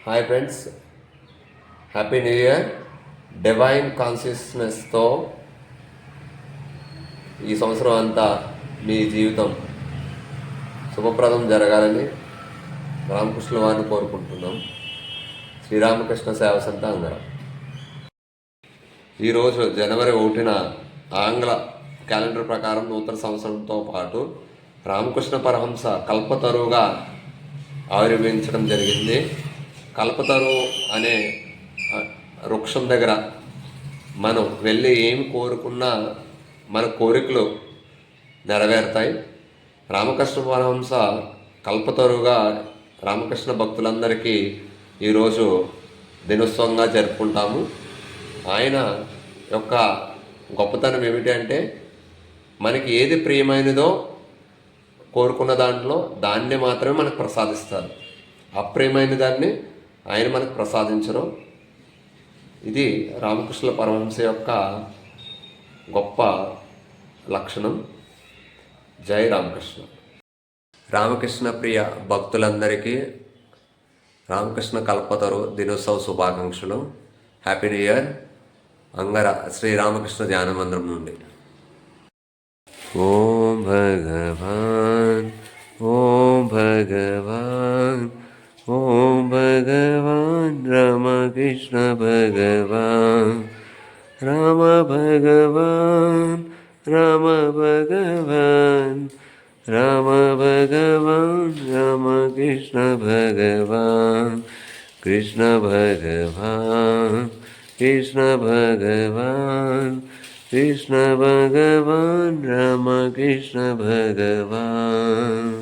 Hi friends, happy new year. Divine కాన్షియస్నెస్తో ఈ సంవత్సరం అంతా మీ జీవితం శుభప్రదం జరగాలని రామకృష్ణ వారిని కోరుకుంటున్నాం. శ్రీరామకృష్ణ సేవ సంత అంగరం. ఈరోజు జనవరి 1న ఆంగ్ల క్యాలెండర్ ప్రకారం నూతన సంవత్సరంతో పాటు రామకృష్ణ పరహంస కల్పతరువుగా ఆవిర్భవించడం జరిగింది. కల్పతరు అనే వృక్షం దగ్గర మనం వెళ్ళి ఏం కోరుకున్నా మన కోరికలు నెరవేరుతాయి. రామకృష్ణ పరమహంస కల్పతరువుగా రామకృష్ణ భక్తులందరికీ ఈరోజు దినోత్సవంగా జరుపుకుంటాము. ఆయన యొక్క గొప్పతనం ఏమిటి అంటే, మనకి ఏది ప్రియమైనదో కోరుకున్న దాంట్లో దాన్ని మాత్రమే మనకు ప్రసాదిస్తారు. అప్రియమైన దాన్ని ఆయన మనకు ప్రసాదించరు. ఇది రామకృష్ణ పరమహంస యొక్క గొప్ప లక్షణం. జై రామకృష్ణ. రామకృష్ణ ప్రియ భక్తులందరికీ రామకృష్ణ కల్పతరు దినోత్సవ శుభాకాంక్షలు. Happy new year. Angara Sri Ramakrishna ధ్యాన మందిరం నుండి. ఓం భగవాన్, ఓం భగవాన్, ఓం భగవాన్ రామకృష్ణ భగవాన్, రామ భగవాన్, రామ భగవాన్, రామ భగవాన్, రామకృష్ణ భగవాన్, కృష్ణ భగవాన్, కృష్ణ భగవాన్, కృష్ణ భగవాన్, రామకృష్ణ భగవాన్.